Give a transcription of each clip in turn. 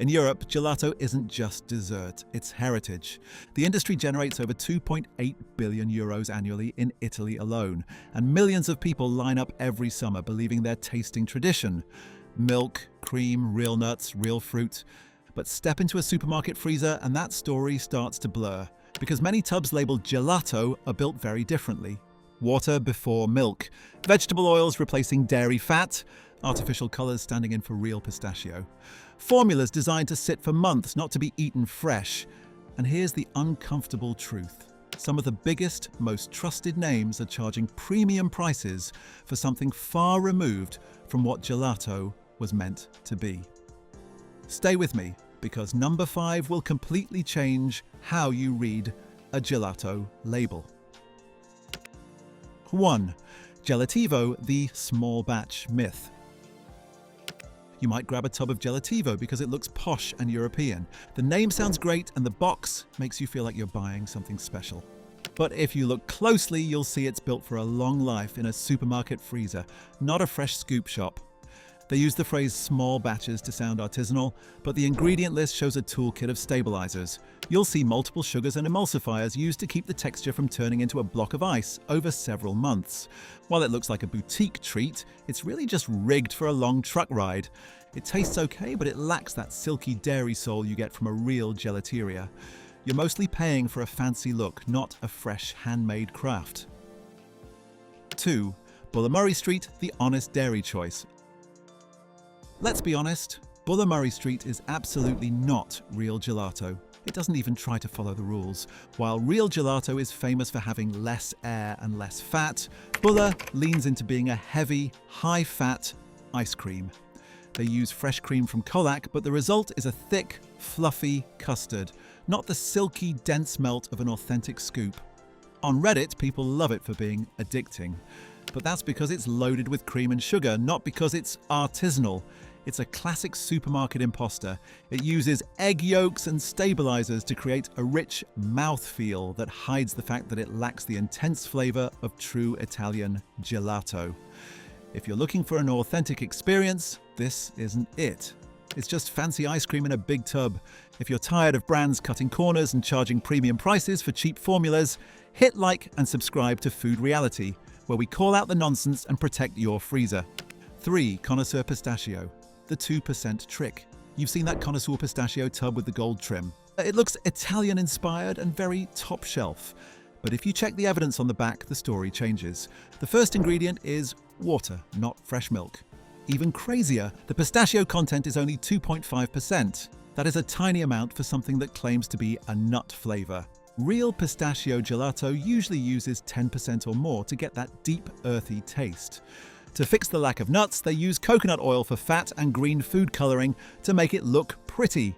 In Europe, gelato isn't just dessert, it's heritage. The industry generates over 2.8 billion euros annually in Italy alone, and millions of people line up every summer believing they're tasting tradition. Milk, cream, real nuts, real fruit. But step into a supermarket freezer and that story starts to blur, because many tubs labeled gelato are built very differently. Water before milk, vegetable oils replacing dairy fat, artificial colours standing in for real pistachio. Formulas designed to sit for months, not to be eaten fresh. And here's the uncomfortable truth. Some of the biggest, most trusted names are charging premium prices for something far removed from what gelato was meant to be. Stay with me, because number 5 will completely change how you read a gelato label. 1. Gelativo, the small batch myth. You might grab a tub of Gelativo because it looks posh and European. The name sounds great and the box makes you feel like you're buying something special. But if you look closely, you'll see it's built for a long life in a supermarket freezer, not a fresh scoop shop. They use the phrase small batches to sound artisanal, but the ingredient list shows a toolkit of stabilizers. You'll see multiple sugars and emulsifiers used to keep the texture from turning into a block of ice over several months. While it looks like a boutique treat, it's really just rigged for a long truck ride. It tastes okay, but it lacks that silky dairy soul you get from a real gelateria. You're mostly paying for a fancy look, not a fresh handmade craft. 2. Bullamurray Street, the honest dairy choice. Let's be honest, Bullamurray Street is absolutely not real gelato. It doesn't even try to follow the rules. While real gelato is famous for having less air and less fat, Bulla leans into being a heavy, high-fat ice cream. They use fresh cream from Colac, but the result is a thick, fluffy custard, not the silky, dense melt of an authentic scoop. On Reddit, people love it for being addicting. But that's because it's loaded with cream and sugar, not because it's artisanal. It's a classic supermarket imposter. It uses egg yolks and stabilizers to create a rich mouthfeel that hides the fact that it lacks the intense flavor of true Italian gelato. If you're looking for an authentic experience, this isn't it. It's just fancy ice cream in a big tub. If you're tired of brands cutting corners and charging premium prices for cheap formulas, hit like and subscribe to Food Reality, where we call out the nonsense and protect your freezer. 3. Connoisseur Pistachio, the 2% trick. You've seen that connoisseur pistachio tub with the gold trim. It looks Italian-inspired and very top shelf. But if you check the evidence on the back, the story changes. The first ingredient is water, not fresh milk. Even crazier, the pistachio content is only 2.5%. That is a tiny amount for something that claims to be a nut flavor. Real pistachio gelato usually uses 10% or more to get that deep, earthy taste. To fix the lack of nuts, they use coconut oil for fat and green food coloring to make it look pretty.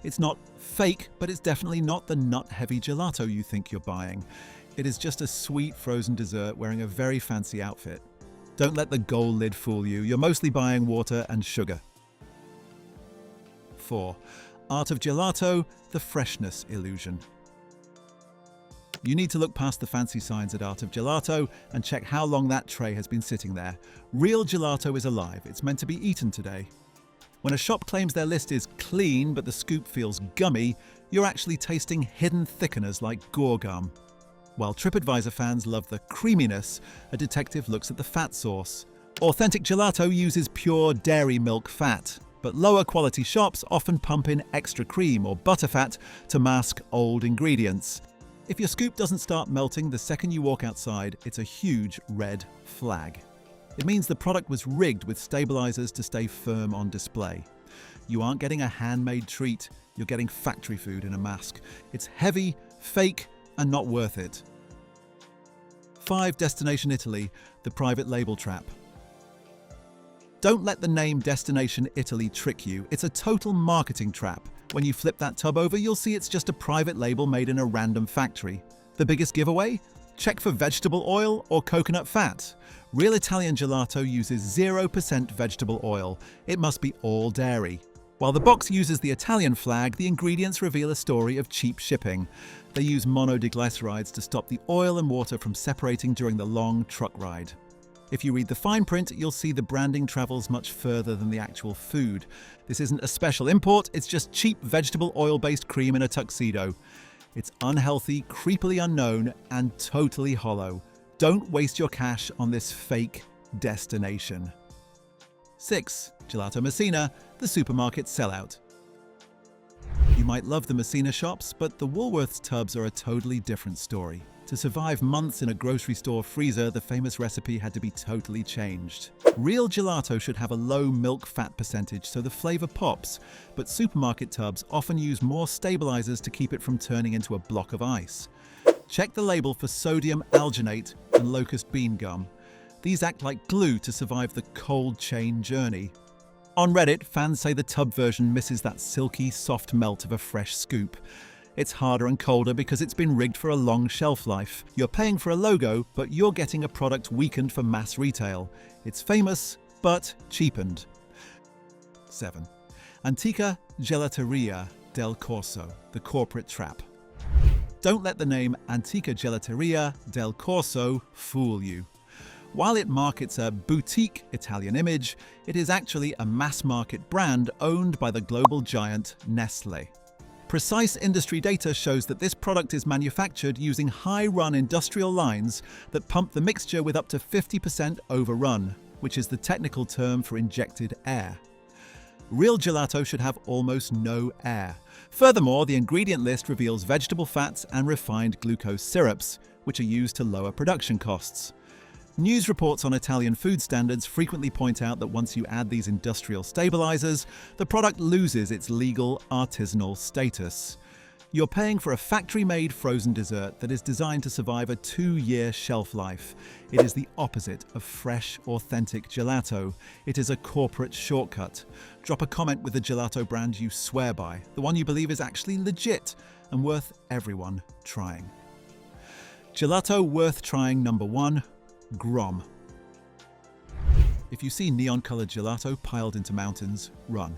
It's not fake, but it's definitely not the nut-heavy gelato you think you're buying. It is just a sweet frozen dessert wearing a very fancy outfit. Don't let the gold lid fool you. You're mostly buying water and sugar. 4. Art of Gelato, the freshness illusion. You need to look past the fancy signs at Art of Gelato and check how long that tray has been sitting there. Real gelato is alive. It's meant to be eaten today. When a shop claims their list is clean but the scoop feels gummy, you're actually tasting hidden thickeners like gore gum. While TripAdvisor fans love the creaminess, a detective looks at the fat source. Authentic gelato uses pure dairy milk fat, but lower quality shops often pump in extra cream or butterfat to mask old ingredients. If your scoop doesn't start melting the second you walk outside, it's a huge red flag. It means the product was rigged with stabilizers to stay firm on display. You aren't getting a handmade treat, you're getting factory food in a mask. It's heavy, fake, and not worth it. 5. Destination Italy, the private label trap. Don't let the name Destination Italy trick you. It's a total marketing trap. When you flip that tub over, you'll see it's just a private label made in a random factory. The biggest giveaway? Check for vegetable oil or coconut fat. Real Italian gelato uses 0% vegetable oil. It must be all dairy. While the box uses the Italian flag, the ingredients reveal a story of cheap shipping. They use monodiglycerides to stop the oil and water from separating during the long truck ride. If you read the fine print, you'll see the branding travels much further than the actual food. This isn't a special import, it's just cheap vegetable oil-based cream in a tuxedo. It's unhealthy, creepily unknown, and totally hollow. Don't waste your cash on this fake destination. 6. Gelato Messina, the supermarket sellout. You might love the Messina shops, but the Woolworths tubs are a totally different story. To survive months in a grocery store freezer, the famous recipe had to be totally changed. Real gelato should have a low milk fat percentage so the flavor pops, but supermarket tubs often use more stabilizers to keep it from turning into a block of ice. Check the label for sodium alginate and locust bean gum. These act like glue to survive the cold chain journey. On Reddit, fans say the tub version misses that silky, soft melt of a fresh scoop. It's harder and colder because it's been rigged for a long shelf life. You're paying for a logo, but you're getting a product weakened for mass retail. It's famous, but cheapened. 7. Antica Gelateria del Corso, the corporate trap. Don't let the name Antica Gelateria del Corso fool you. While it markets a boutique Italian image, it is actually a mass-market brand owned by the global giant Nestlé. Precise industry data shows that this product is manufactured using high-run industrial lines that pump the mixture with up to 50% overrun, which is the technical term for injected air. Real gelato should have almost no air. Furthermore, the ingredient list reveals vegetable fats and refined glucose syrups, which are used to lower production costs. News reports on Italian food standards frequently point out that once you add these industrial stabilizers, the product loses its legal artisanal status. You're paying for a factory-made frozen dessert that is designed to survive a 2-year shelf life. It is the opposite of fresh, authentic gelato. It is a corporate shortcut. Drop a comment with the gelato brand you swear by, the one you believe is actually legit and worth everyone trying. Gelato worth trying number 1. Grom. If you see neon-colored gelato piled into mountains, run.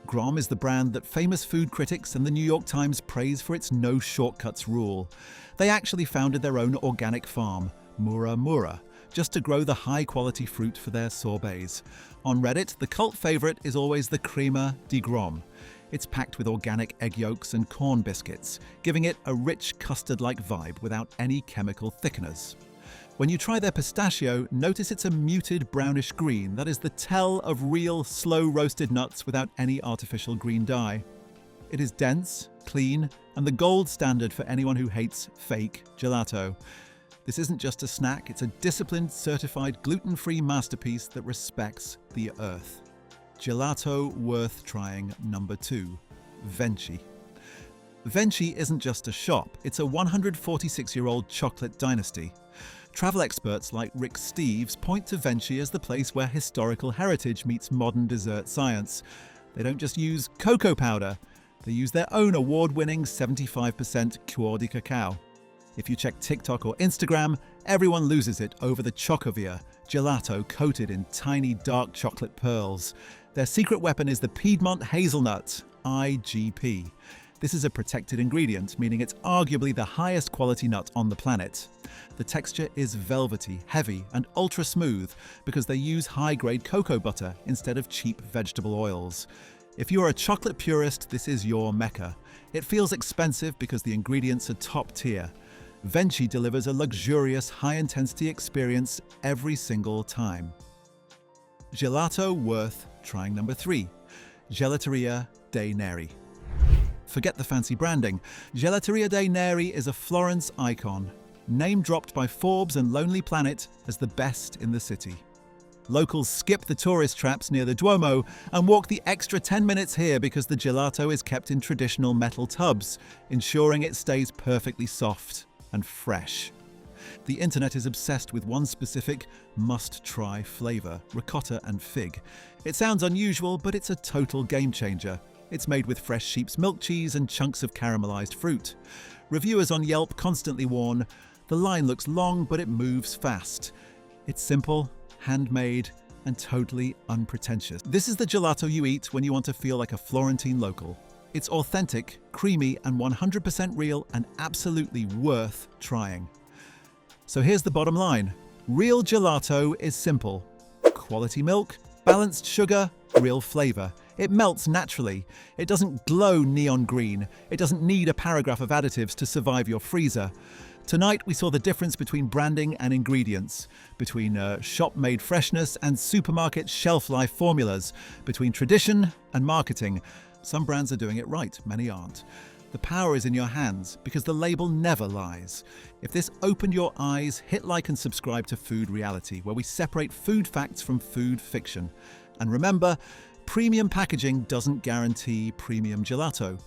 Grom is the brand that famous food critics and the New York Times praise for its no shortcuts rule. They actually founded their own organic farm, Mura Mura, just to grow the high-quality fruit for their sorbets. On Reddit, the cult favorite is always the crema di Grom. It's packed with organic egg yolks and corn biscuits, giving it a rich custard-like vibe without any chemical thickeners. When you try their pistachio, notice it's a muted brownish green that is the tell of real, slow-roasted nuts without any artificial green dye. It is dense, clean, and the gold standard for anyone who hates fake gelato. This isn't just a snack, it's a disciplined, certified, gluten-free masterpiece that respects the earth. Gelato worth trying number 2. Venchi. Venchi isn't just a shop, it's a 146-year-old chocolate dynasty. Travel experts like Rick Steves point to Venchi as the place where historical heritage meets modern dessert science. They don't just use cocoa powder, they use their own award-winning 75% Cuore di Cacao. If you check TikTok or Instagram, everyone loses it over the Chocovia, gelato coated in tiny dark chocolate pearls. Their secret weapon is the Piedmont hazelnut, IGP. This is a protected ingredient, meaning it's arguably the highest quality nut on the planet. The texture is velvety, heavy, and ultra smooth because they use high-grade cocoa butter instead of cheap vegetable oils. If you're a chocolate purist, this is your mecca. It feels expensive because the ingredients are top tier. Venchi delivers a luxurious, high-intensity experience every single time. Gelato worth trying number 3. Gelateria dei Neri. Forget the fancy branding. Gelateria dei Neri is a Florence icon, name-dropped by Forbes and Lonely Planet as the best in the city. Locals skip the tourist traps near the Duomo and walk the extra 10 minutes here because the gelato is kept in traditional metal tubs, ensuring it stays perfectly soft and fresh. The internet is obsessed with one specific must-try flavor, ricotta and fig. It sounds unusual, but it's a total game changer. It's made with fresh sheep's milk cheese and chunks of caramelized fruit. Reviewers on Yelp constantly warn, the line looks long, but it moves fast. It's simple, handmade, and totally unpretentious. This is the gelato you eat when you want to feel like a Florentine local. It's authentic, creamy, and 100% real, and absolutely worth trying. So here's the bottom line. Real gelato is simple. Quality milk, balanced sugar, real flavor. It melts naturally. It doesn't glow neon green. It doesn't need a paragraph of additives to survive your freezer. Tonight we saw the difference between branding and ingredients, between shop-made freshness and supermarket shelf-life formulas, between tradition and marketing. Some brands are doing it right, many aren't. The power is in your hands because the label never lies. If this opened your eyes, hit like and subscribe to Food Reality, where we separate food facts from food fiction. And remember, premium packaging doesn't guarantee premium gelato.